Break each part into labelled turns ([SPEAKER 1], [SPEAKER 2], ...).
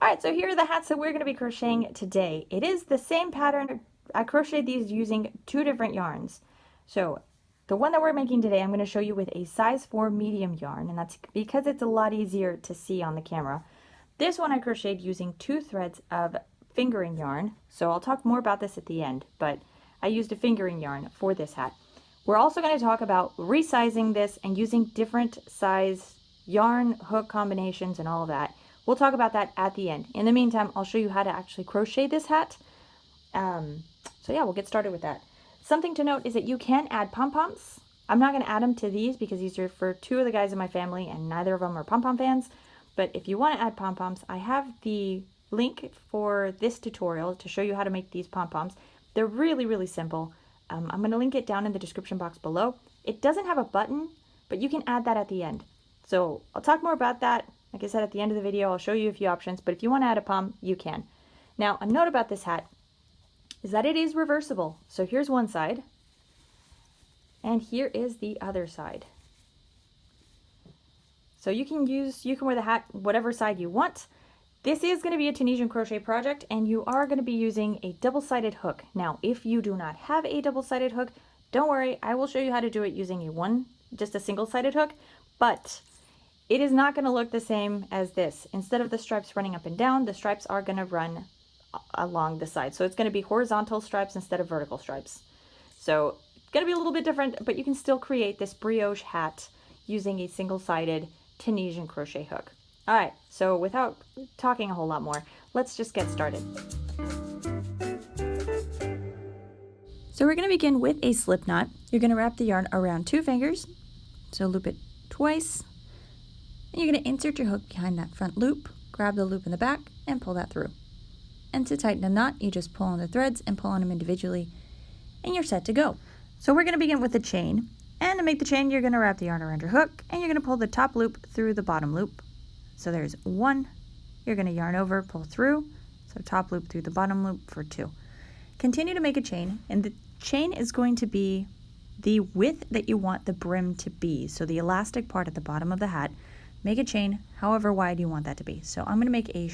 [SPEAKER 1] Alright, so here are the hats that we're going to be crocheting today. It is the same pattern. I crocheted these using 2 different yarns. So the one that we're making today I'm going to show you with a size 4 medium yarn, and that's because it's a lot easier to see on the camera. This one I crocheted using 2 threads of fingering yarn, so I'll talk more about this at the end, but I used a fingering yarn for this hat. We're also going to talk about resizing this and using different size yarn, hook combinations, and all of that. We'll talk about that at the end. In the meantime, I'll show you how to actually crochet this hat. So yeah, we'll get started with that. Something to note is that you can add pom-poms. I'm not going to add them to these because these are for 2 of the guys in my family and neither of them are pom-pom fans. But if you want to add pom-poms, I have the link for this tutorial to show you how to make these pom-poms. They're really, really simple. I'm going to link it down in the description box below. It doesn't have a button, but you can add that at the end. So I'll talk more about that. Like I said, at the end of the video, I'll show you a few options, but if you want to add a pom, you can. Now, a note about this hat is that it is reversible. So here's one side, and here is the other side. So you can wear the hat whatever side you want. This is going to be a Tunisian crochet project, and you are going to be using a double-sided hook. Now, if you do not have a double-sided hook, don't worry, I will show you how to do it using just a single-sided hook, but it is not going to look the same as this. Instead of the stripes running up and down, the stripes are going to run along the side. So it's going to be horizontal stripes instead of vertical stripes. So it's going to be a little bit different, but you can still create this brioche hat using a single-sided Tunisian crochet hook. All right, so without talking a whole lot more, let's just get started. So we're going to begin with a slip knot. You're going to wrap the yarn around 2 fingers. So loop it twice. And you're going to insert your hook behind that front loop, grab the loop in the back, and pull that through. And to tighten a knot, you just pull on the threads and pull on them individually, and you're set to go. So we're going to begin with the chain. And to make the chain, you're going to wrap the yarn around your hook, and you're going to pull the top loop through the bottom loop. So there's 1. You're going to yarn over, pull through. So top loop through the bottom loop for 2. Continue to make a chain, and the chain is going to be the width that you want the brim to be. So the elastic part at the bottom of the hat. Make a chain however wide you want that to be. So I'm going to make a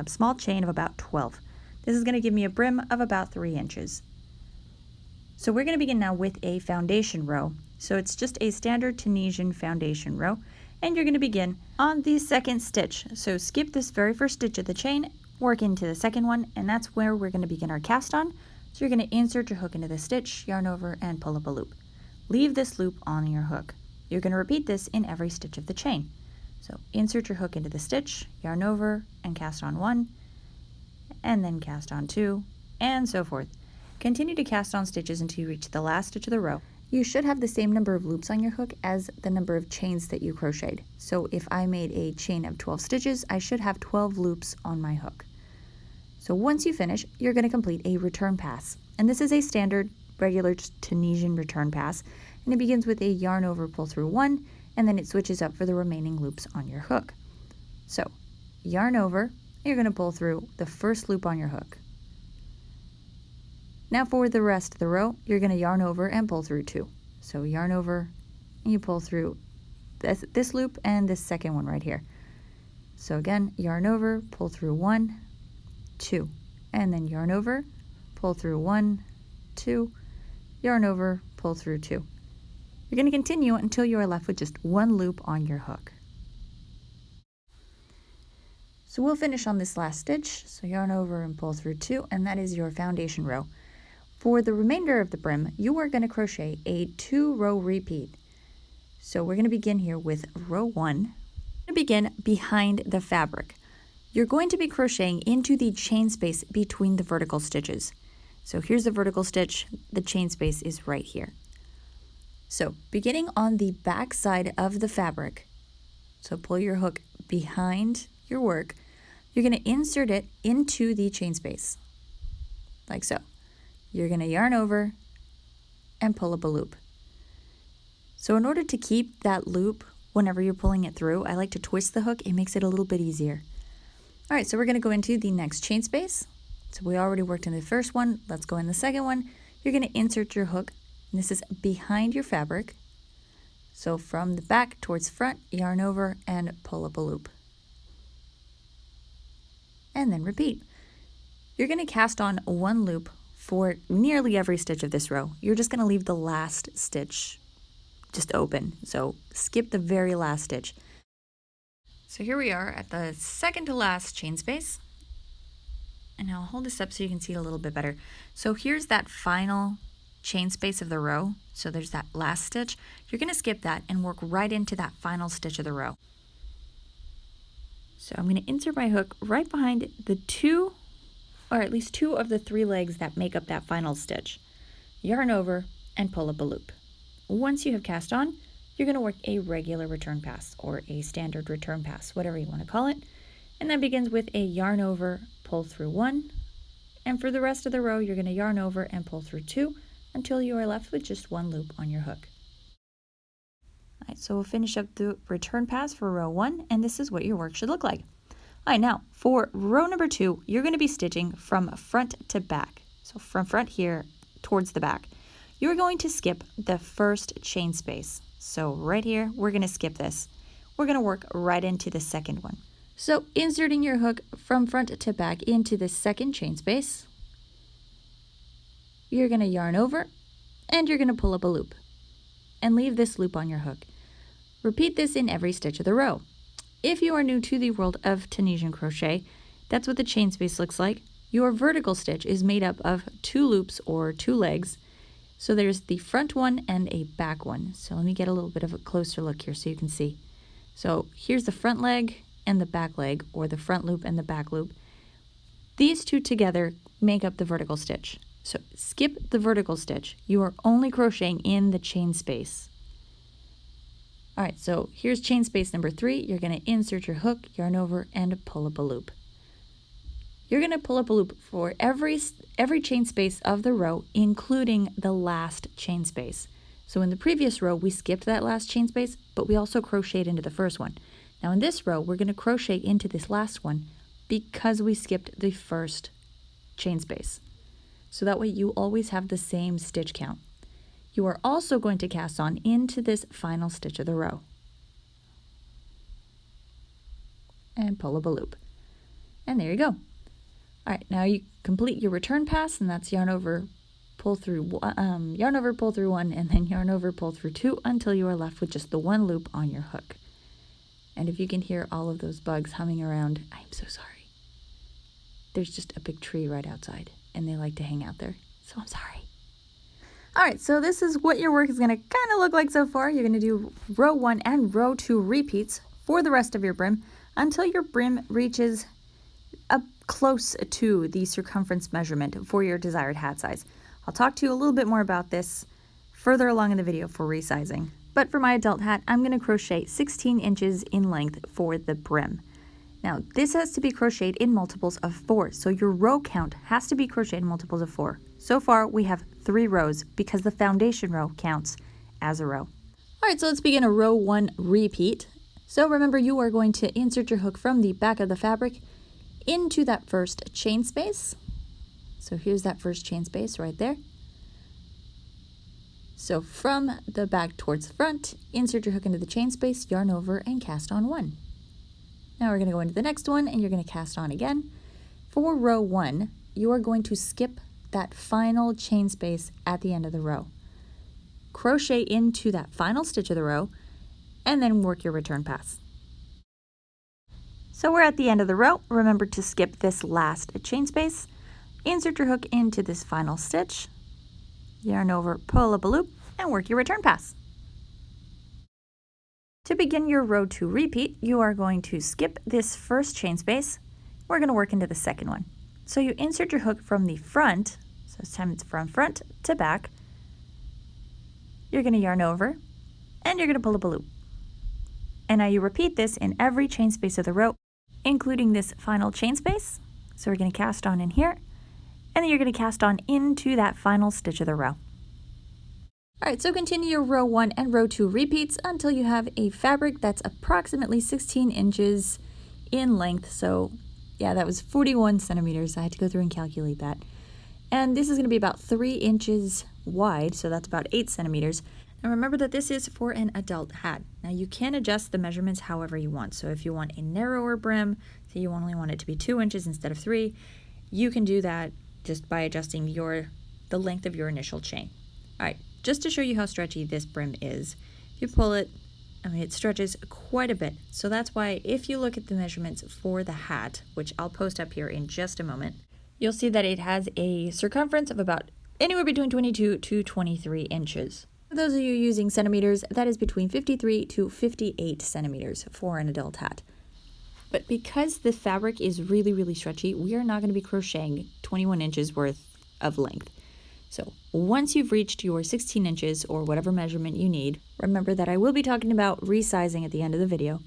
[SPEAKER 1] small chain of about 12. This is going to give me a brim of about 3 inches. So we're going to begin now with a foundation row. So it's just a standard Tunisian foundation row. And you're going to begin on the 2nd stitch. So skip this very first stitch of the chain, work into the 2nd one, and that's where we're going to begin our cast on. So you're going to insert your hook into the stitch, yarn over, and pull up a loop. Leave this loop on your hook. You're going to repeat this in every stitch of the chain. So insert your hook into the stitch, yarn over, and cast on 1, and then cast on 2, and so forth. Continue to cast on stitches until you reach the last stitch of the row. You should have the same number of loops on your hook as the number of chains that you crocheted. So if I made a chain of 12 stitches, I should have 12 loops on my hook. So once you finish, you're going to complete a return pass. And this is a standard, regular Tunisian return pass, and it begins with a yarn over, pull through 1, and then it switches up for the remaining loops on your hook. So yarn over, you're going to pull through the first loop on your hook. Now for the rest of the row, you're going to yarn over and pull through 2. So yarn over, and you pull through this loop and this second one right here. So again, yarn over, pull through 1, 2, and then yarn over, pull through 1, 2, yarn over, pull through 2. You're going to continue until you are left with just 1 loop on your hook. So we'll finish on this last stitch. So yarn over and pull through 2, and that is your foundation row. For the remainder of the brim, you are going to crochet a 2-row repeat. So we're going to begin here with row 1. We're going to begin behind the fabric. You're going to be crocheting into the chain space between the vertical stitches. So here's the vertical stitch, the chain space is right here. So beginning on the back side of the fabric, so pull your hook behind your work, you're going to insert it into the chain space, like so. You're going to yarn over and pull up a loop. So in order to keep that loop whenever you're pulling it through, I like to twist the hook. It makes it a little bit easier. All right, so we're going to go into the next chain space. So we already worked in the first one. Let's go in the second one. You're going to insert your hook. And this is behind your fabric. So from the back towards front, yarn over and pull up a loop. and then repeat. You're going to cast on one loop for nearly every stitch of this row. You're just going to leave the last stitch just open, so skip the very last stitch. So here we are at the second to last chain space, and I'll hold this up so you can see it a little bit better. So here's that final chain space of the row, so there's that last stitch. You're going to skip that and work right into that final stitch of the row. So I'm going to insert my hook right behind the two, or at least two of the three legs that make up that final stitch. Yarn over and pull up a loop. Once you have cast on, you're going to work a regular return pass or a standard return pass, whatever you want to call it. And that begins with a yarn over, pull through 1. And for the rest of the row, you're going to yarn over and pull through 2 until you are left with just one loop on your hook. All right, so we'll finish up the return pass for row 1, and this is what your work should look like. All right, now for row number 2, you're going to be stitching from front to back. So from front here towards the back. You're going to skip the first chain space. So right here, we're going to skip this. We're going to work right into the second one. So inserting your hook from front to back into the second chain space, you're going to yarn over and you're going to pull up a loop and leave this loop on your hook. Repeat this in every stitch of the row. If you are new to the world of Tunisian crochet, that's what the chain space looks like. Your vertical stitch is made up of 2 loops or 2 legs. So there's the front one and a back one. So let me get a little bit of a closer look here so you can see. So here's the front leg and the back leg, or the front loop and the back loop. These two together make up the vertical stitch. So skip the vertical stitch. You are only crocheting in the chain space. All right, so here's chain space number 3. You're going to insert your hook, yarn over, and pull up a loop. You're going to pull up a loop for every chain space of the row, including the last chain space. So in the previous row, we skipped that last chain space, but we also crocheted into the first one. Now in this row, we're going to crochet into this last one because we skipped the first chain space. So that way you always have the same stitch count. You are also going to cast on into this final stitch of the row and pull up a loop. And there you go. All right, now you complete your return pass, and that's yarn over, pull through 1, and then yarn over, pull through 2 until you are left with just the one loop on your hook. And if you can hear all of those bugs humming around, I'm so sorry. There's just a big tree right outside, and they like to hang out there, so I'm sorry. All right, so this is what your work is going to kind of look like so far. You're going to do row 1 and row 2 repeats for the rest of your brim until your brim reaches up close to the circumference measurement for your desired hat size. I'll talk to you a little bit more about this further along in the video for resizing. But for my adult hat, I'm going to crochet 16 inches in length for the brim. Now, this has to be crocheted in multiples of 4, so your row count has to be crocheted in multiples of 4. So far, we have 3 rows because the foundation row counts as a row. All right, so let's begin a row 1 repeat. So remember, you are going to insert your hook from the back of the fabric into that first chain space. So here's that first chain space right there. So from the back towards the front, insert your hook into the chain space, yarn over, and cast on 1. Now we're going to go into the next one, and you're going to cast on again. For row 1, you are going to skip that final chain space at the end of the row. Crochet into that final stitch of the row, and then work your return pass. So we're at the end of the row. Remember to skip this last chain space. Insert your hook into this final stitch, yarn over, pull up a loop, and work your return pass. To begin your row 2 repeat, you are going to skip this first chain space. We're going to work into the second one. So you insert your hook from the front, so this time it's from front to back. You're going to yarn over, and you're going to pull up a loop. And now you repeat this in every chain space of the row, including this final chain space. So we're going to cast on in here, and then you're going to cast on into that final stitch of the row. All right, so continue your row 1 and row 2 repeats until you have a fabric that's approximately 16 inches in length. So yeah, that was 41 centimeters. I had to go through and calculate that. And this is going to be about 3 inches wide, so that's about 8 centimeters. Now remember that this is for an adult hat. Now you can adjust the measurements however you want. So if you want a narrower brim, so you only want it to be 2 inches instead of 3, you can do that just by adjusting the length of your initial chain. All right, just to show you how stretchy this brim is, if you pull it, it stretches quite a bit. So that's why if you look at the measurements for the hat, which I'll post up here in just a moment, you'll see that it has a circumference of about anywhere between 22 to 23 inches. For those of you using centimeters, that is between 53 to 58 centimeters for an adult hat. But because the fabric is really, really stretchy, we are not going to be crocheting 21 inches worth of length. So once you've reached your 16 inches or whatever measurement you need, remember that I will be talking about resizing at the end of the video.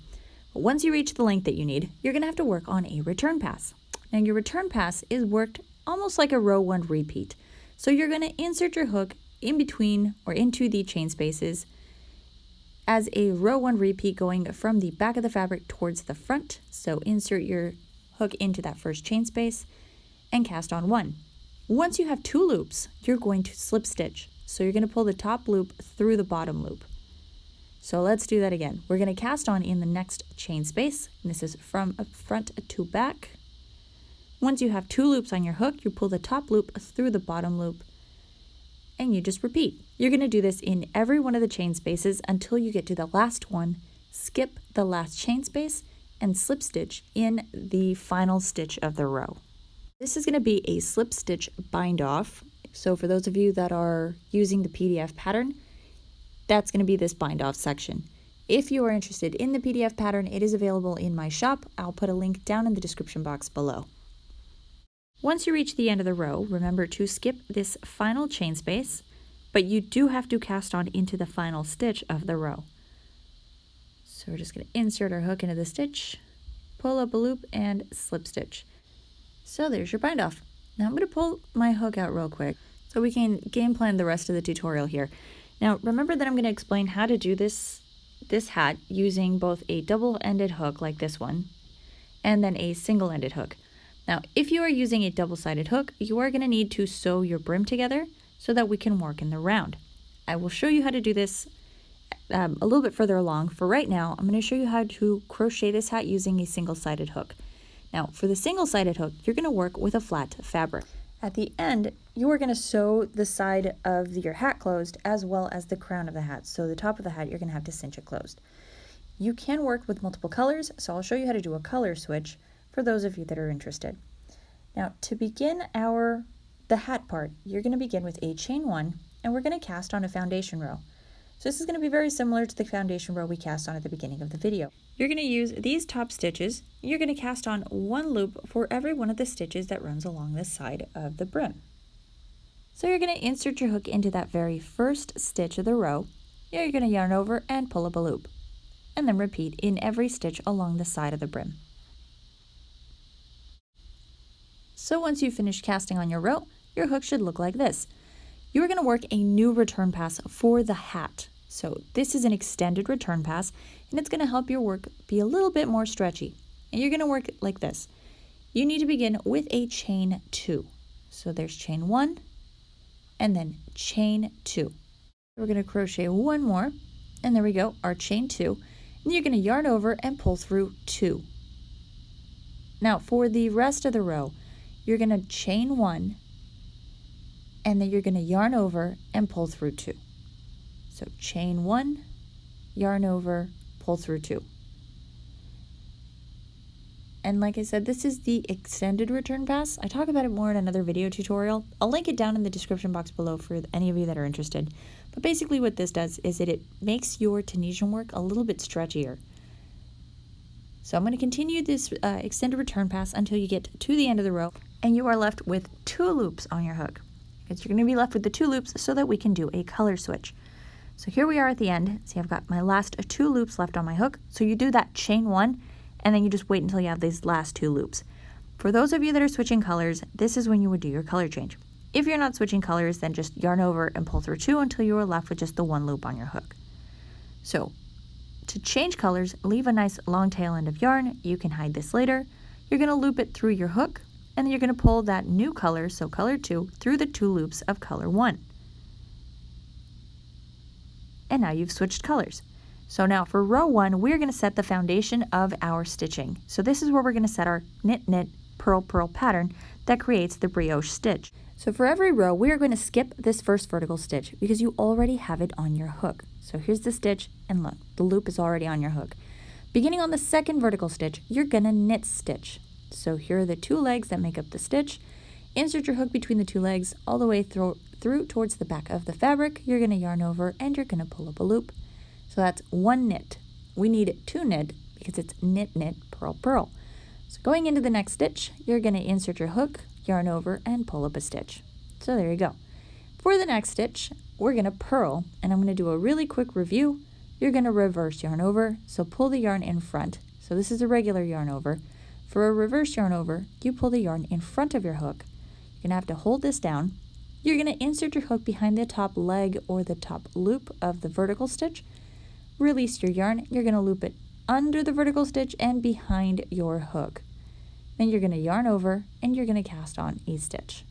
[SPEAKER 1] But once you reach the length that you need, you're going to have to work on a return pass. Now your return pass is worked almost like a row 1 repeat. So you're going to insert your hook in between or into the chain spaces as a row 1 repeat going from the back of the fabric towards the front. So insert your hook into that first chain space and cast on 1. Once you have 2 loops, you're going to slip stitch. So you're going to pull the top loop through the bottom loop. So let's do that again. We're going to cast on in the next chain space. And this is from front to back. Once you have 2 loops on your hook, you pull the top loop through the bottom loop and you just repeat. You're going to do this in every one of the chain spaces until you get to the last one, skip the last chain space, and slip stitch in the final stitch of the row. This is going to be a slip stitch bind off. So for those of you that are using the PDF pattern, that's going to be this bind off section. If you are interested in the PDF pattern, it is available in my shop. I'll put a link down in the description box below. Once you reach the end of the row, remember to skip this final chain space, but you do have to cast on into the final stitch of the row. So we're just going to insert our hook into the stitch, pull up a loop, and slip stitch. So there's your bind off. Now I'm going to pull my hook out real quick so we can game plan the rest of the tutorial here. Now remember that I'm going to explain how to do this hat using both a double-ended hook like this one and then a single-ended hook. Now if you are using a double-sided hook, you are going to need to sew your brim together so that we can work in the round. I will show you how to do this a little bit further along. For right now, I'm going to show you how to crochet this hat using a single-sided hook. Now, for the single-sided hook, you're going to work with a flat fabric. At the end, you are going to sew the side of your hat closed as well as the crown of the hat. So the top of the hat, you're going to have to cinch it closed. You can work with multiple colors, so I'll show you how to do a color switch for those of you that are interested. Now, to begin the hat part, you're going to begin with a chain 1, and we're going to cast on a foundation row. So this is going to be very similar to the foundation row we cast on at the beginning of the video. You're going to use these top stitches. You're going to cast on 1 loop for every one of the stitches that runs along the side of the brim. So you're going to insert your hook into that very first stitch of the row. You're going to yarn over and pull up a loop, and then repeat in every stitch along the side of the brim. So once you've finished casting on your row, your hook should look like this. You are going to work a new return pass for the hat. So this is an extended return pass, and it's going to help your work be a little bit more stretchy. And you're going to work like this. You need to begin with a chain 2. So there's chain 1, and then chain 2. We're going to crochet 1 more, and there we go, our chain 2. And you're going to yarn over and pull through 2. Now for the rest of the row, you're going to chain 1, and then you're going to yarn over and pull through 2. So chain 1, yarn over, pull through 2. And like I said, this is the extended return pass. I talk about it more in another video tutorial. I'll link it down in the description box below for any of you that are interested. But basically what this does is it makes your Tunisian work a little bit stretchier. So I'm going to continue this extended return pass until you get to the end of the row, and you are left with 2 loops on your hook. Because you're going to be left with the 2 loops so that we can do a color switch. So here we are at the end. See, I've got my last 2 loops left on my hook. So you do that chain 1, and then you just wait until you have these last 2 loops. For those of you that are switching colors, this is when you would do your color change. If you're not switching colors, then just yarn over and pull through 2 until you are left with just the 1 loop on your hook. So to change colors, leave a nice long tail end of yarn. You can hide this later. You're going to loop it through your hook, and then you're going to pull that new color, so color 2, through the 2 loops of color 1. and now you've switched colors. So now for row 1, we're going to set the foundation of our stitching. So this is where we're going to set our knit, knit, purl, purl pattern that creates the brioche stitch. So for every row, we are going to skip this first vertical stitch because you already have it on your hook. So here's the stitch, and look, the loop is already on your hook. Beginning on the second vertical stitch, you're going to knit stitch. So here are the 2 legs that make up the stitch. Insert your hook between the 2 legs all the way through towards the back of the fabric. You're going to yarn over and you're going to pull up a loop. So that's 1 knit. We need 2 knit because it's knit, knit, purl, purl. So going into the next stitch, you're going to insert your hook, yarn over, and pull up a stitch. So there you go. For the next stitch, we're going to purl, and I'm going to do a really quick review. You're going to reverse yarn over, so pull the yarn in front. So this is a regular yarn over. For a reverse yarn over, you pull the yarn in front of your hook. You're going to have to hold this down. You're going to insert your hook behind the top leg or the top loop of the vertical stitch. Release your yarn. You're going to loop it under the vertical stitch and behind your hook. Then you're going to yarn over and you're going to cast on a stitch.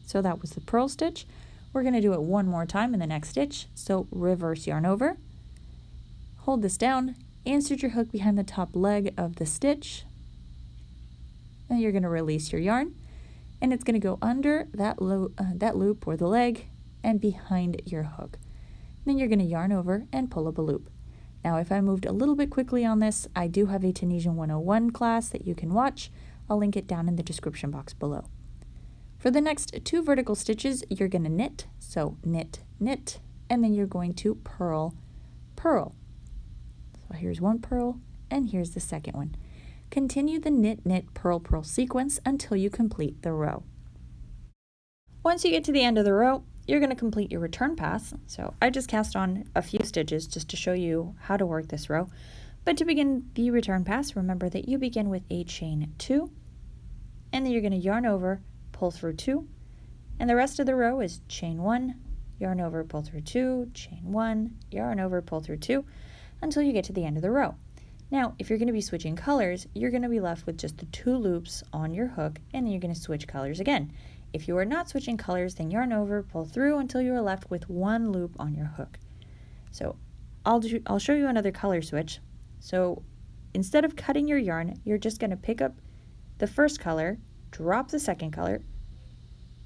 [SPEAKER 1] So that was the purl stitch. We're going to do it one more time in the next stitch. So reverse yarn over, hold this down, insert your hook behind the top leg of the stitch, and you're going to release your yarn, and it's going to go under that loop or the leg and behind your hook. Then you're going to yarn over and pull up a loop. Now if I moved a little bit quickly on this, I do have a Tunisian 101 class that you can watch. I'll link it down in the description box below. For the next 2 vertical stitches, you're going to knit, so knit, knit, and then you're going to purl, purl. So here's 1 purl, and here's the second one. Continue the knit, knit, purl, purl sequence until you complete the row. Once you get to the end of the row, you're going to complete your return pass. So I just cast on a few stitches just to show you how to work this row. But to begin the return pass, remember that you begin with a chain 2, and then you're going to yarn over, pull through 2, and the rest of the row is chain 1, yarn over, pull through 2, chain 1, yarn over, pull through 2, until you get to the end of the row. Now, if you're going to be switching colors, you're going to be left with just the 2 loops on your hook, and then you're going to switch colors again. If you are not switching colors, then yarn over, pull through until you are left with 1 loop on your hook. So I'll show you another color switch. So instead of cutting your yarn, you're just going to pick up the first color, drop the second color.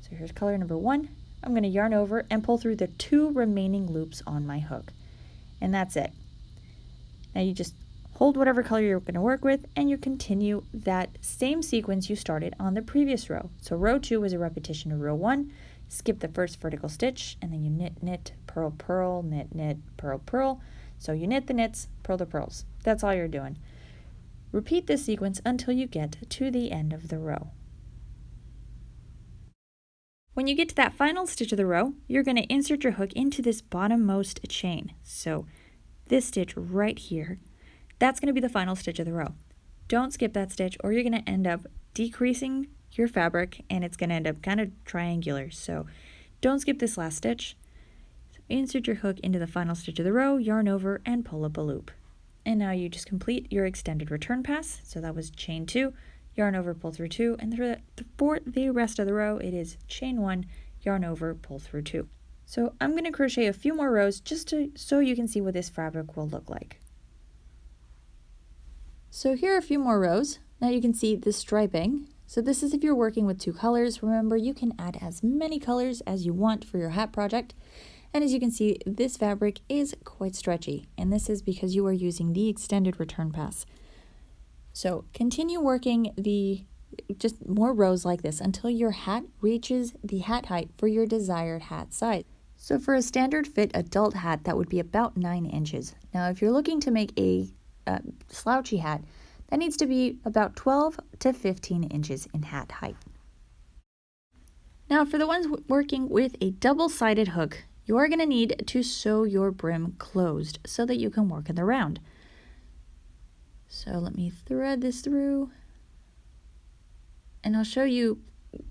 [SPEAKER 1] So here's color number 1. I'm going to yarn over and pull through the 2 remaining loops on my hook. And that's it. Now you just hold whatever color you're going to work with and you continue that same sequence you started on the previous row. So row 2 was a repetition of row 1. Skip the first vertical stitch and then you knit, knit, purl, purl, knit, knit, purl, purl. So you knit the knits, purl the purls. That's all you're doing. Repeat this sequence until you get to the end of the row. When you get to that final stitch of the row, you're going to insert your hook into this bottommost chain. So this stitch right here, that's going to be the final stitch of the row. Don't skip that stitch or you're going to end up decreasing your fabric and it's going to end up kind of triangular. So don't skip this last stitch. So insert your hook into the final stitch of the row, yarn over, and pull up a loop. And now you just complete your extended return pass. So that was chain 2, yarn over, pull through 2, and for the rest of the row, it is chain 1, yarn over, pull through 2. So I'm going to crochet a few more rows just so you can see what this fabric will look like. So here are a few more rows. Now you can see the striping. So this is if you're working with 2 colors. Remember, you can add as many colors as you want for your hat project. And as you can see, this fabric is quite stretchy, and this is because you are using the extended return pass. So continue working just more rows like this until your hat reaches the hat height for your desired hat size. So for a standard fit adult hat, that would be about 9 inches. Now if you're looking to make a slouchy hat, that needs to be about 12 to 15 inches in hat height. Now for the ones working with a double-sided hook, you are going to need to sew your brim closed so that you can work in the round. So let me thread this through, and I'll show you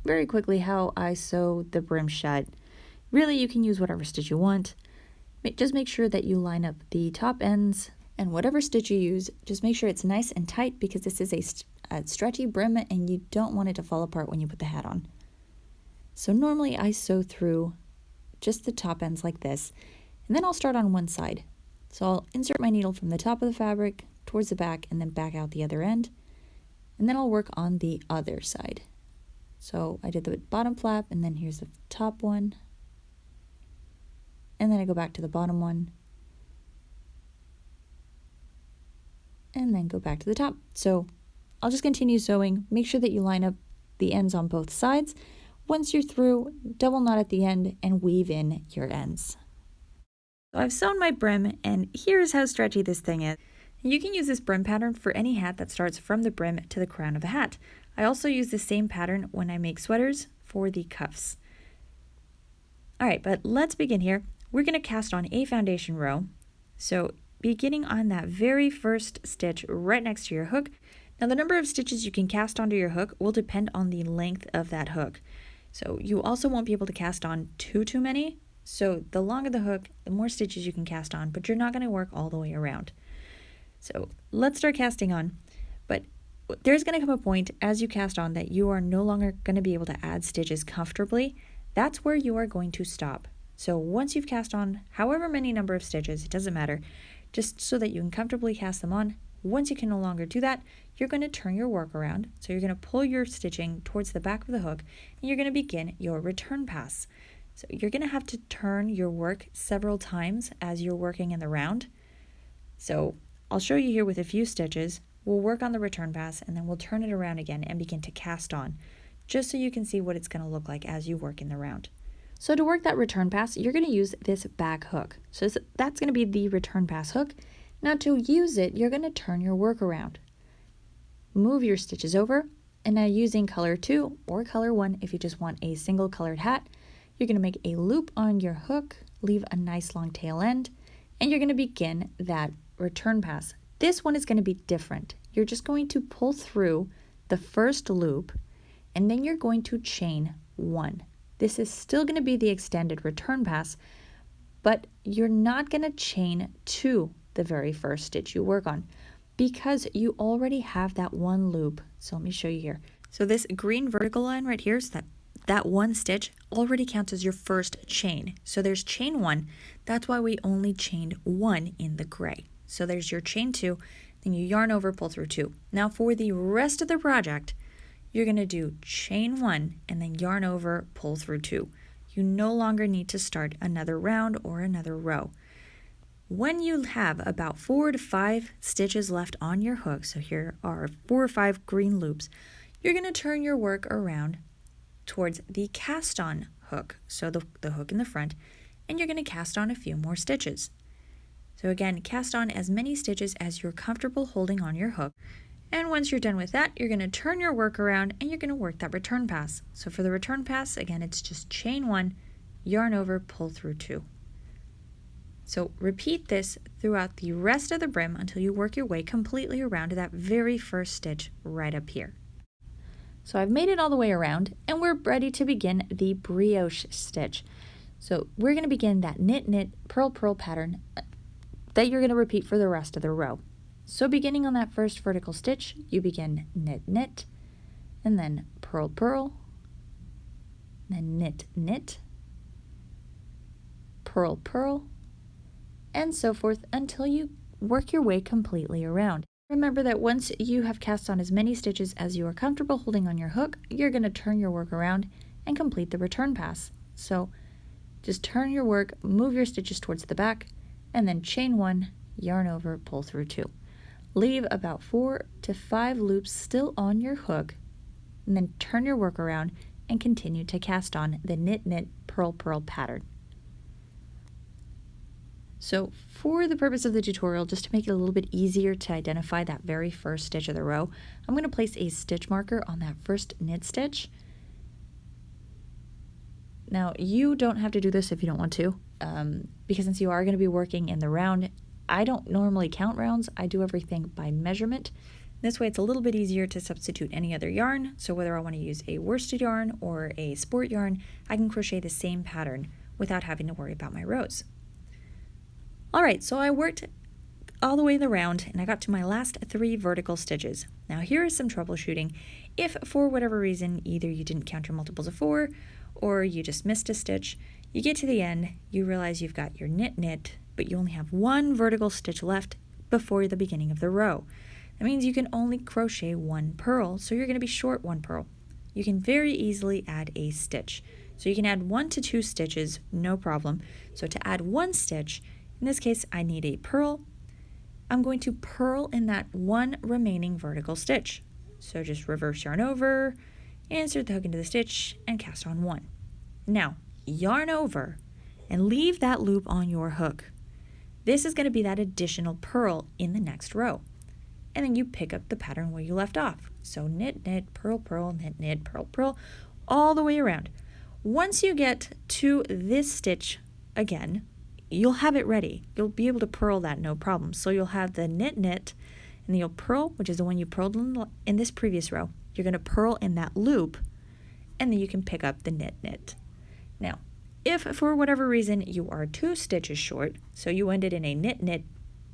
[SPEAKER 1] very quickly how I sew the brim shut. Really, you can use whatever stitch you want. Just make sure that you line up the top ends, and whatever stitch you use, just make sure it's nice and tight because this is a stretchy brim and you don't want it to fall apart when you put the hat on. So normally I sew through just the top ends like this, And then I'll start on one side. So I'll insert my needle from the top of the fabric towards the back and then back out the other end. And then I'll work on the other side. So I did the bottom flap, and then here's the top one. And then I go back to the bottom one. And then go back to the top. So I'll just continue sewing. Make sure that you line up the ends on both sides. Once you're through, double knot at the end and weave in your ends. So I've sewn my brim, and here's how stretchy this thing is. You can use this brim pattern for any hat that starts from the brim to the crown of a hat. I also use the same pattern when I make sweaters for the cuffs. Alright, but let's begin here. We're going to cast on a foundation row. So beginning on that very first stitch right next to your hook. Now the number of stitches you can cast onto your hook will depend on the length of that hook. So you also won't be able to cast on too many. So the longer the hook, the more stitches you can cast on, but you're not going to work all the way around. So let's start casting on. But there's going to come a point as you cast on that you are no longer going to be able to add stitches comfortably. That's where you are going to stop. So once you've cast on however many number of stitches, it doesn't matter, just so that you can comfortably cast them on. Once you can no longer do that, you're going to turn your work around. So you're going to pull your stitching towards the back of the hook, and you're going to begin your return pass. So you're going to have to turn your work several times as you're working in the round. So I'll show you here with a few stitches. We'll work on the return pass, and then we'll turn it around again and begin to cast on, just so you can see what it's going to look like as you work in the round. So to work that return pass, you're going to use this back hook. So that's going to be the return pass hook. Now to use it, you're going to turn your work around. Move your stitches over, and now using color 2 or color 1 if you just want a single colored hat, you're going to make a loop on your hook, leave a nice long tail end, and you're going to begin that return pass. This one is going to be different. You're just going to pull through the first loop, and then you're going to chain 1. This is still going to be the extended return pass, but you're not going to chain to the very first stitch you work on because you already have that one loop. So let me show you here. So this green vertical line right here is that one stitch already counts as your first chain. So there's chain 1. That's why we only chained 1 in the gray. So there's your chain 2, then you yarn over, pull through 2. Now for the rest of the project, you're going to do chain 1 and then yarn over, pull through 2. You no longer need to start another round or another row. When you have about 4 to 5 stitches left on your hook, so here are 4 or 5 green loops, you're going to turn your work around towards the cast on hook, so the hook in the front, and you're going to cast on a few more stitches. So again, cast on as many stitches as you're comfortable holding on your hook. And once you're done with that, you're going to turn your work around and you're going to work that return pass. So for the return pass, again, it's just chain 1, yarn over, pull through 2. So repeat this throughout the rest of the brim until you work your way completely around to that very first stitch right up here. So I've made it all the way around and we're ready to begin the brioche stitch. So we're going to begin that knit, knit, purl, purl pattern that you're going to repeat for the rest of the row. So beginning on that first vertical stitch, you begin knit, knit, and then purl, purl, then knit, knit, purl, purl, and so forth until you work your way completely around. Remember that once you have cast on as many stitches as you are comfortable holding on your hook, you're going to turn your work around and complete the return pass. So just turn your work, move your stitches towards the back, and then chain 1, yarn over, pull through 2. Leave about 4 to 5 loops still on your hook, and then turn your work around and continue to cast on the knit, knit, purl, purl pattern. So for the purpose of the tutorial, just to make it a little bit easier to identify that very first stitch of the row, I'm going to place a stitch marker on that first knit stitch. Now you don't have to do this if you don't want to, because since you are going to be working in the round, I don't normally count rounds. I do everything by measurement. This way it's a little bit easier to substitute any other yarn. So whether I want to use a worsted yarn or a sport yarn, I can crochet the same pattern without having to worry about my rows. Alright, so I worked all the way around and I got to my last 3 vertical stitches. Now here is some troubleshooting. If for whatever reason either you didn't count your multiples of 4 or you just missed a stitch, You get to the end, you realize you've got your knit, but you only have one vertical stitch left before the beginning of the row. That means you can only crochet one purl, so you're going to be short one purl. You can very easily add a stitch. So you can add 1 to 2 stitches, no problem. So to add 1 stitch, in this case I need a purl. I'm going to purl in that one remaining vertical stitch. So just reverse yarn over, insert the hook into the stitch, and cast on 1. Now, yarn over and leave that loop on your hook. This is going to be that additional purl in the next row. And then you pick up the pattern where you left off. So knit, purl, knit, purl, purl, all the way around. Once you get to this stitch again, you'll have it ready. You'll be able to purl that no problem. So you'll have the knit, and then you'll purl, which is the one you purled in this previous row. You're going to purl in that loop, and then you can pick up the knit. Now, if for whatever reason you are 2 stitches short, so you ended in a knit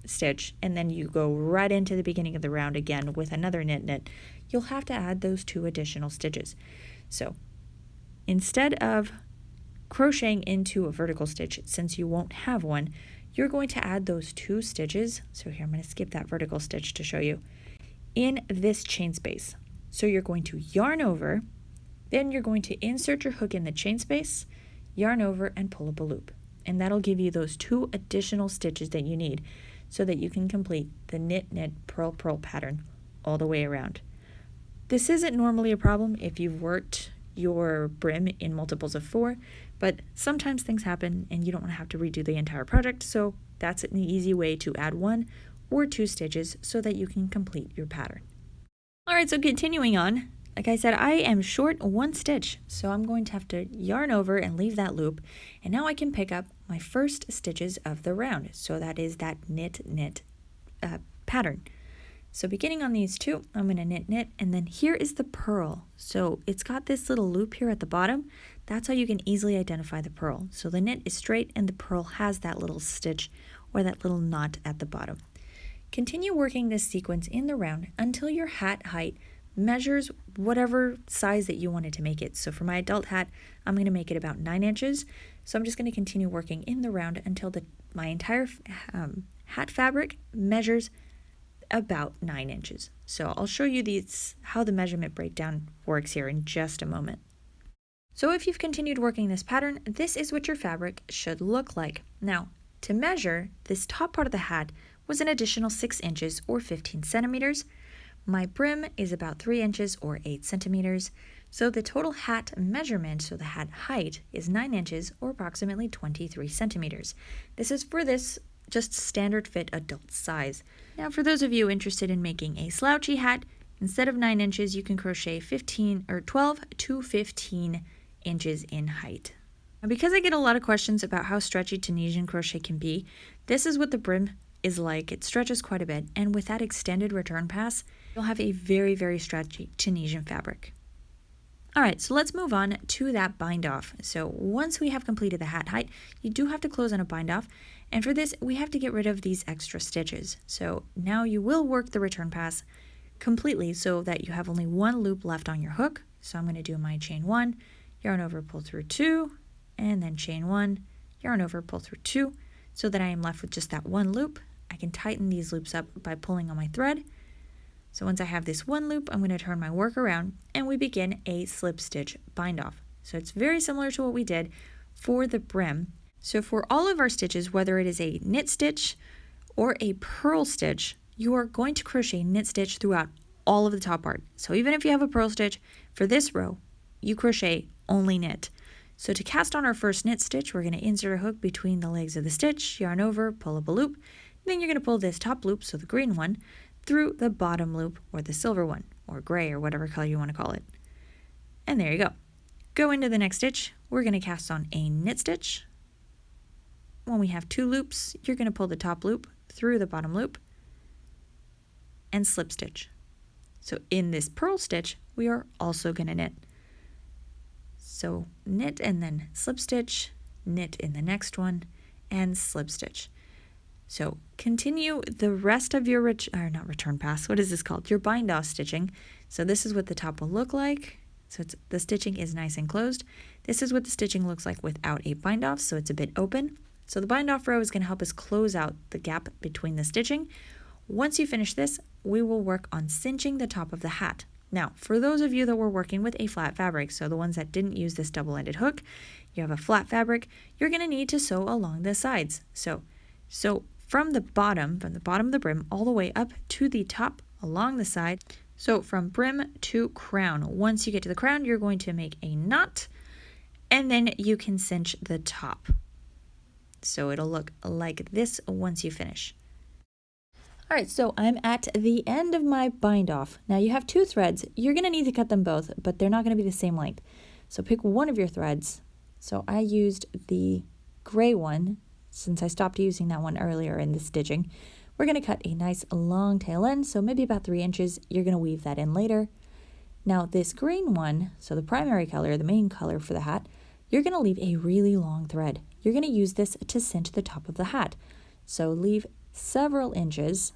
[SPEAKER 1] stitch, and then you go right into the beginning of the round again with another knit, you'll have to add those 2 additional stitches. So instead of crocheting into a vertical stitch, since you won't have one, you're going to add those 2 stitches. So here I'm going to skip that vertical stitch to show you in this chain space. So you're going to yarn over, then you're going to insert your hook in the chain space, yarn over, and pull up a loop, and that'll give you those 2 additional stitches that you need so that you can complete the knit, purl pattern all the way around. This isn't normally a problem if you've worked your brim in multiples of 4, but sometimes things happen and you don't want to have to redo the entire project, so that's an easy way to add 1 or 2 stitches so that you can complete your pattern. Alright, so continuing on, like I said, I am short 1 stitch, so I'm going to have to yarn over and leave that loop, and now I can pick up my first stitches of the round. So that is that knit pattern. So beginning on these 2, I'm going to knit, and then here is the purl. So it's got this little loop here at the bottom. That's how you can easily identify the purl. So the knit is straight and the purl has that little stitch or that little knot at the bottom. Continue working this sequence in the round until your hat height measures whatever size that you wanted to make it. So for my adult hat, I'm going to make it about 9 inches. So I'm just going to continue working in the round until my entire hat fabric measures about 9 inches. So I'll show you how the measurement breakdown works here in just a moment. So if you've continued working this pattern, this is what your fabric should look like. Now, to measure, this top part of the hat was an additional 6 inches or 15 centimeters. My brim is about 3 inches or 8 centimeters. So the total hat measurement, so the hat height, is 9 inches or approximately 23 centimeters. This is for this just standard fit adult size. Now for those of you interested in making a slouchy hat, instead of 9 inches, you can crochet 12 to 15 inches in height. Now because I get a lot of questions about how stretchy Tunisian crochet can be, this is what the brim is like. It stretches quite a bit, and with that extended return pass, you'll have a very, very stretchy Tunisian fabric. Alright, so let's move on to that bind off. So once we have completed the hat height, you do have to close on a bind off, and for this we have to get rid of these extra stitches. So now you will work the return pass completely so that you have only 1 loop left on your hook. So I'm going to do my chain 1, yarn over, pull through 2, and then chain 1, yarn over, pull through 2, so that I am left with just that 1 loop. I can tighten these loops up by pulling on my thread. So once I have this 1 loop, I'm going to turn my work around and we begin a slip stitch bind off. So it's very similar to what we did for the brim. So for all of our stitches, whether it is a knit stitch or a purl stitch, you are going to crochet knit stitch throughout all of the top part. So even if you have a purl stitch, for this row, you crochet only knit. So to cast on our first knit stitch, we're going to insert a hook between the legs of the stitch, yarn over, pull up a loop, then you're going to pull this top loop, so the green one, through the bottom loop or the silver one, or gray or whatever color you want to call it. And there you go. Go into the next stitch, we're going to cast on a knit stitch. When we have 2 loops, you're going to pull the top loop through the bottom loop and slip stitch. So in this purl stitch, we are also going to knit. So knit and then slip stitch, knit in the next one, and slip stitch. So continue the rest of your not return pass, what is this called? Your bind off stitching. So this is what the top will look like. So the stitching is nice and closed. This is what the stitching looks like without a bind off, so it's a bit open. So the bind off row is going to help us close out the gap between the stitching. Once you finish this, we will work on cinching the top of the hat. Now, for those of you that were working with a flat fabric, so the ones that didn't use this double-ended hook, you have a flat fabric, you're going to need to sew along the sides. So from the bottom of the brim all the way up to the top along the side. So from brim to crown. Once you get to the crown, you're going to make a knot, and then you can cinch the top. So it'll look like this once you finish. All right, so I'm at the end of my bind off. Now you have 2 threads. You're going to need to cut them both, but they're not going to be the same length. So pick one of your threads. So I used the gray one since I stopped using that one earlier in the stitching. We're going to cut a nice long tail end, so maybe about 3 inches. You're going to weave that in later. Now this green one, so the primary color, the main color for the hat, you're going to leave a really long thread. You're going to use this to cinch the top of the hat. So leave several inches.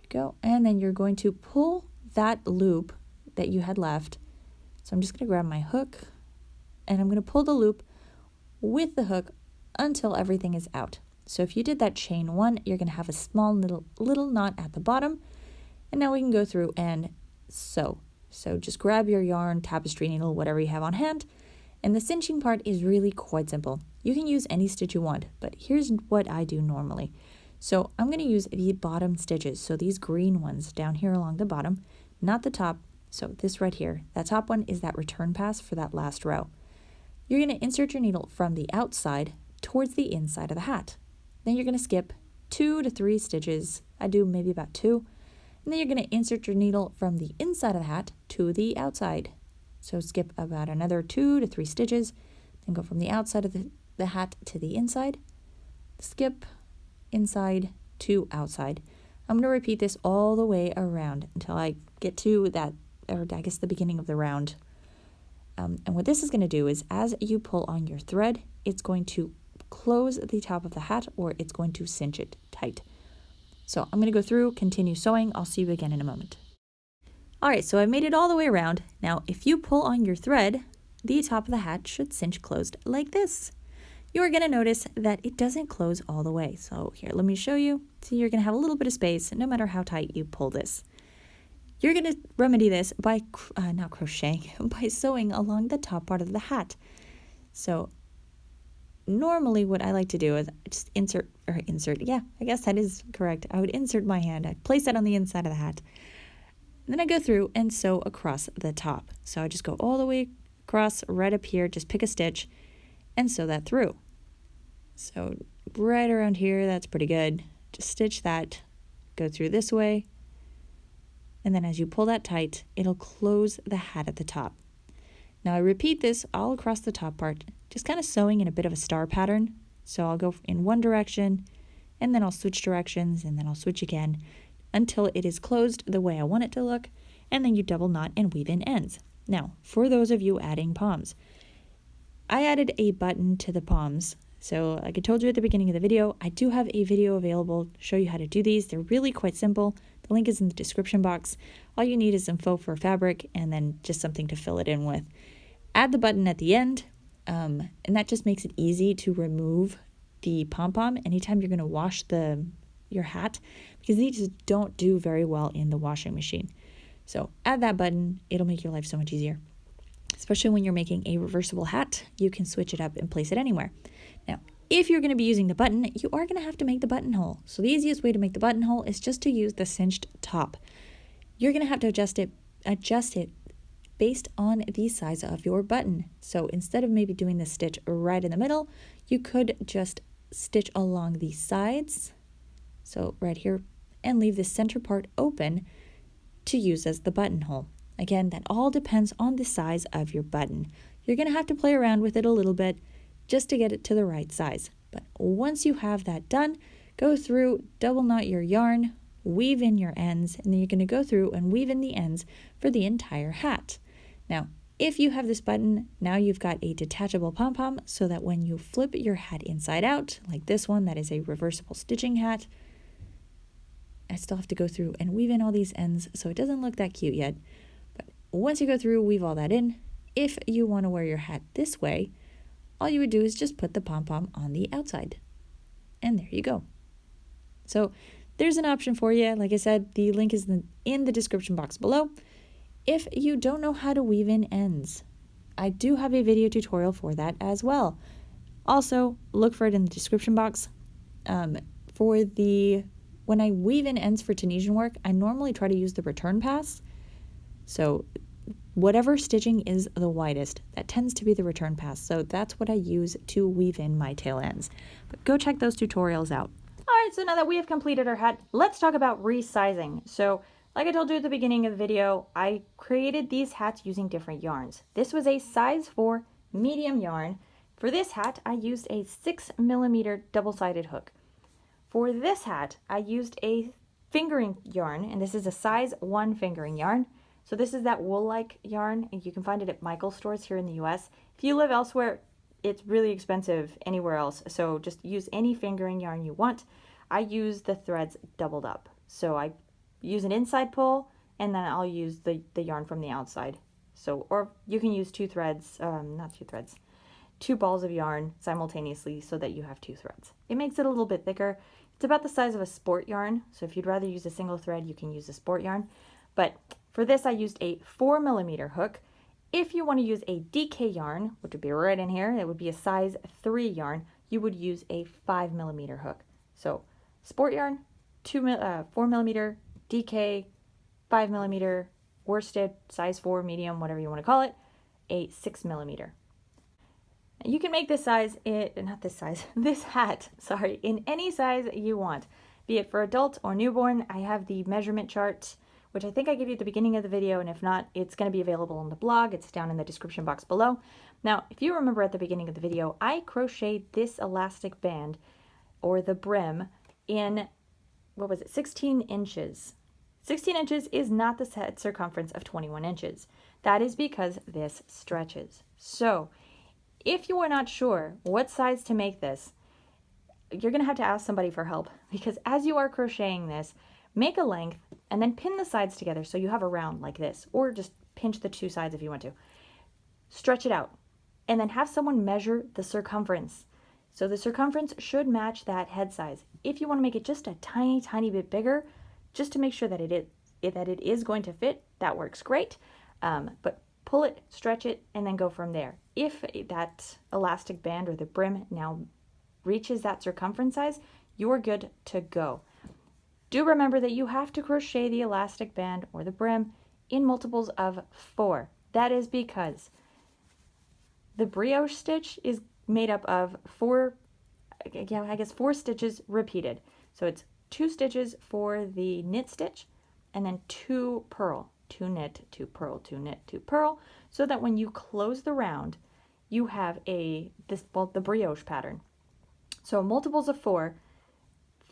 [SPEAKER 1] Go, and then you're going to pull that loop that you had left. So I'm just going to grab my hook, and I'm going to pull the loop with the hook until everything is out. So if you did that chain 1, you're going to have a small little knot at the bottom. And now we can go through and sew. So just grab your yarn, tapestry needle, whatever you have on hand. And the cinching part is really quite simple. You can use any stitch you want, but here's what I do normally. So I'm going to use the bottom stitches, so these green ones down here along the bottom, not the top. So this right here, that top one is that return pass for that last row. You're going to insert your needle from the outside towards the inside of the hat. Then you're going to skip 2 to 3 stitches. I do maybe about 2. And then you're going to insert your needle from the inside of the hat to the outside. So skip about another 2 to 3 stitches, then go from the outside of the hat to the inside, skip inside to outside. I'm going to repeat this all the way around until I get to that, or I guess the beginning of the round. And what this is going to do is as you pull on your thread, it's going to close the top of the hat, or it's going to cinch it tight. So I'm going to go through, continue sewing. I'll see you again in a moment. All right, so I made it all the way around. Now, if you pull on your thread, the top of the hat should cinch closed like this. You are going to notice that it doesn't close all the way. So here, let me show you. So you're going to have a little bit of space no matter how tight you pull this. You're going to remedy this by, not crocheting, by sewing along the top part of the hat. So normally what I like to do is just insert, yeah, I guess that is correct. I would insert my hand, I'd place that on the inside of the hat. And then I go through and sew across the top. So I just go all the way across right up here, just pick a stitch and sew that through. So right around here, that's pretty good. Just stitch that, go through this way. And then as you pull that tight, it'll close the hat at the top. Now I repeat this all across the top part, just kind of sewing in a bit of a star pattern. So I'll go in one direction, and then I'll switch directions, and then I'll switch again until it is closed the way I want it to look, and then you double knot and weave in ends. Now, for those of you adding poms, I added a button to the poms. So like I told you at the beginning of the video, I do have a video available to show you how to do these. They're really quite simple. The link is in the description box. All you need is some faux fur fabric and then just something to fill it in with. Add the button at the end, and that just makes it easy to remove the pom-pom anytime you're going to wash your hat, because these just don't do very well in the washing machine. So add that button. It'll make your life so much easier. Especially when you're making a reversible hat, you can switch it up and place it anywhere. Now, if you're going to be using the button, you are going to have to make the buttonhole. So the easiest way to make the buttonhole is just to use the cinched top. You're going to have to adjust it based on the size of your button. So instead of maybe doing the stitch right in the middle, you could just stitch along the sides, so right here, and leave the center part open to use as the buttonhole. Again, that all depends on the size of your button. You're going to have to play around with it a little bit just to get it to the right size. But once you have that done, go through, double knot your yarn, weave in your ends, and then you're going to go through and weave in the ends for the entire hat. Now, if you have this button, now you've got a detachable pom-pom so that when you flip your hat inside out, like this one that is a reversible stitching hat, I still have to go through and weave in all these ends so it doesn't look that cute yet. once you go through, weave all that in. If you want to wear your hat this way, all you would do is just put the pom-pom on the outside. And there you go. So there's an option for you. Like I said, the link is in the description box below. If you don't know how to weave in ends, I do have a video tutorial for that as well. Also, look for it in the description box. When I weave in ends for Tunisian work, I normally try to use the return pass. So whatever stitching is the widest, that tends to be the return pass. So that's what I use to weave in my tail ends. But go check those tutorials out. All right, so now that we have completed our hat, let's talk about resizing. So like I told you at the beginning of the video, I created these hats using different yarns. This was a size 4 medium yarn. For this hat, I used a 6mm double-sided hook. For this hat, I used a fingering yarn, and this is a size 1 fingering yarn. So this is that wool-like yarn, and you can find it at Michael's stores here in the US. If you live elsewhere, it's really expensive anywhere else, so just use any fingering yarn you want. I use the threads doubled up. So I use an inside pull, and then I'll use the yarn from the outside. So, or you can use two balls of yarn simultaneously so that you have 2 threads. It makes it a little bit thicker. It's about the size of a sport yarn, so if you'd rather use a single thread, you can use a sport yarn. But for this, I used a 4mm hook. If you want to use a DK yarn, which would be right in here, it would be a size 3 yarn, you would use a 5mm hook. So sport yarn, 4mm, DK, 5mm, worsted, size 4, medium, whatever you want to call it, a 6mm. You can make this hat, in any size you want, be it for adult or newborn. I have the measurement chart, which I think I gave you at the beginning of the video, and if not, it's going to be available on the blog. It's down in the description box below. Now, if you remember at the beginning of the video, I crocheted this elastic band, or the brim, in, 16 inches. 16 inches is not the set circumference of 21 inches. That is because this stretches. So, if you are not sure what size to make this, you're going to have to ask somebody for help, because as you are crocheting this, make a length and then pin the sides together so you have a round like this, or just pinch the 2 sides if you want to. Stretch it out and then have someone measure the circumference. So the circumference should match that head size. If you want to make it just a tiny bit bigger, just to make sure that it is going to fit, that works great. But pull it, stretch it, and then go from there. If that elastic band or the brim now reaches that circumference size, you're good to go. Do remember that you have to crochet the elastic band or the brim in multiples of 4. That is because the brioche stitch is made up of 4 stitches repeated. So it's 2 stitches for the knit stitch, and then 2 purl. 2 knit, 2 purl, 2 knit, 2 purl, so that when you close the round, you have the brioche pattern. So multiples of 4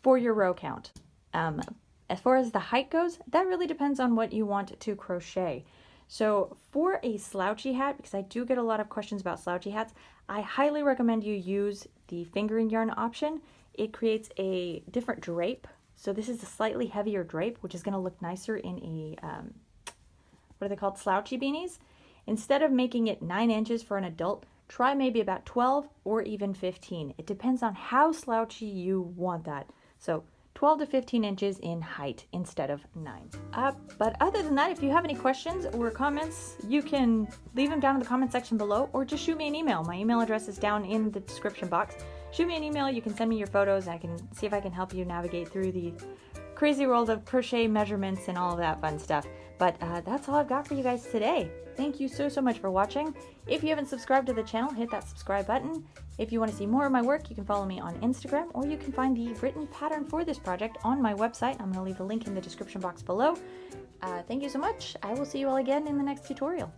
[SPEAKER 1] for your row count. As far as the height goes, that really depends on what you want to crochet. So for a slouchy hat, because I do get a lot of questions about slouchy hats, I highly recommend you use the fingering yarn option. It creates a different drape. So this is a slightly heavier drape, which is going to look nicer in a what are they called, slouchy beanies. Instead of making it 9 inches for an adult, try maybe about 12 or even 15. It depends on how slouchy you want that. So 12 to 15 inches in height instead of 9. But other than that, if you have any questions or comments, you can leave them down in the comment section below, or just shoot me an email. My email address is down in the description box. Shoot me an email, you can send me your photos, and I can see if I can help you navigate through the crazy world of crochet measurements and all of that fun stuff. But that's all I've got for you guys today. Thank you so much for watching. If you haven't subscribed to the channel, hit that subscribe button. If you want to see more of my work, you can follow me on Instagram, or you can find the written pattern for this project on my website. I'm going to leave a link in the description box below. Thank you so much. I will see you all again in the next tutorial.